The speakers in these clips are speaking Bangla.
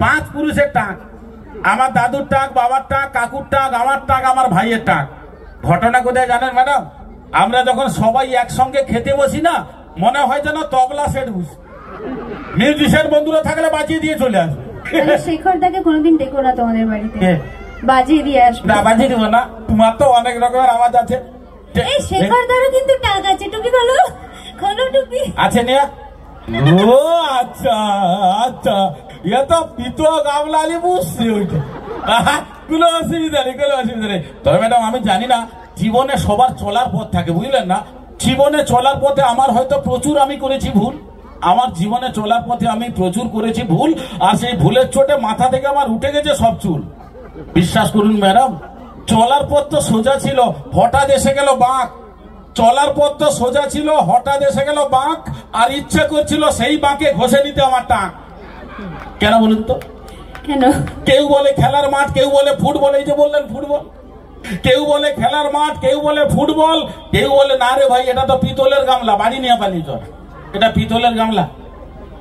পাঁচ পুরুষের টাক, আমার দাদুর টাক, বাবার টাক, কাকুর টাক, আমার টাক, আমার ভাইয়ের টাক। ঘটনা কোথায় জানেন ম্যাডাম? আমরা যখন সবাই একসঙ্গে খেতে বসি না, মনে হয় যেন তবলা সেট বুঝ মিউজিশিয়ান বন্ধুরা থাকলে বাজিয়ে দিয়ে চলে আসবে। শেখর দাকে কোনোদিন দেখো না তোমাদের বাড়িতে, বাজিয়ে দিয়ে আসবে। না বাজিয়ে দিব না, তোমার তো অনেক রকমের আওয়াজ আছে। এই শেখর দারও কিন্তু টাক আছে, টুপি খোলো, খোলো টুপি আছে নিয়া। ও আচ্ছা আচ্ছা, এ তো পিতো গামলালি বুঝছি, ওইটা কোনো অসুবিধা নেই, কোনো অসুবিধা নেই। তবে ম্যাডাম আমি জানি না, জীবনে সবার চলার পথ থাকে, বুঝলেন না? জীবনে চলার পথে আমার হয়তো প্রচুর আমি করেছি ভুল, আমার জীবনে চলার পথে আমি প্রচুর করেছি ভুল, আর সেই ভুলের চোটে মাথা থেকে আমার উঠে গেছে সব চুল। বিশ্বাস করুন ম্যাডাম, চলার পথ তো সোজা ছিল, হঠাৎ এসে গেল বাঁক। চলার পথ তো সোজা ছিল, হঠাৎ এসে গেল বাঁক, আর ইচ্ছে করছিল সেই বাঁকে ঘষে নিতে আমার টাক। কেন বলুন তো? কেন? কেউ বলে খেলার মাঠ, কেউ বলে ফুটবল, এই যে বললেন ফুটবল, কেউ বলে খেলার মাঠ, কেউ বলে ফুটবল, কেউ বলে না রে ভাই এটা তো পিতলের গামলা, বাড়ি নিয়ে পালিয়ে চল, এটা পিতলের গামলা।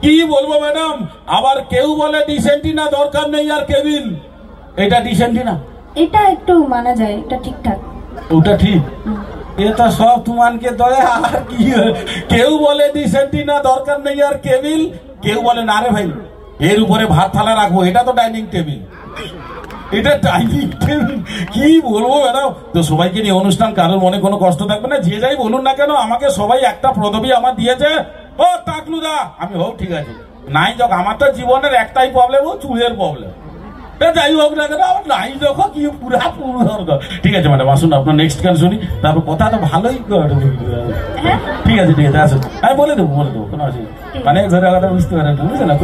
কি বলবো ম্যাডাম? আবার কেউ বলে ডিসেন্টিনা দরকার নেই আর কেবিল, এটা ডিসেন্টিনা, এটা একটু মানা যায়, এটা ঠিকঠাক, ওটা ঠিক। এটা সব তোমাকে দয়া। আর কি কেউ বলে ডিসেন্টিনা দরকার নেই আর কেবিল, কেউ বলে না রে ভাই এর উপরে ভাত থালা রাখবো, এটা তো ডাইনিং টেবিল, এটা ডাইনিং টেবিল। কি বলবো ম্যাডাম? তো সবাইকে নিয়ে অনুষ্ঠান, কারোর মনে কোনো কষ্ট থাকবে না, যে যাই বলুন না কেন আমাকে সবাই একটা পদবি আমার দিয়েছে, ও টাকলুদা। আমি হোক ঠিক আছে, নাই যোগ আমার তো জীবনের একটাই প্রবলেম, ও চুলের প্রবলেম। যাই হোক না কেন আমার নাই যখন কি পুরা পুরো দরকার। ঠিক আছে ম্যাডাম আসুন, আপনার নেক্সট গান শুনি, তারপর কথা তো ভালোই। ঠিক আছে ঠিক আছে আসুন, আমি বলে দেবো কোনো অসুবিধা মানে ধরে কথা বুঝতে পারেন, বুঝলে না?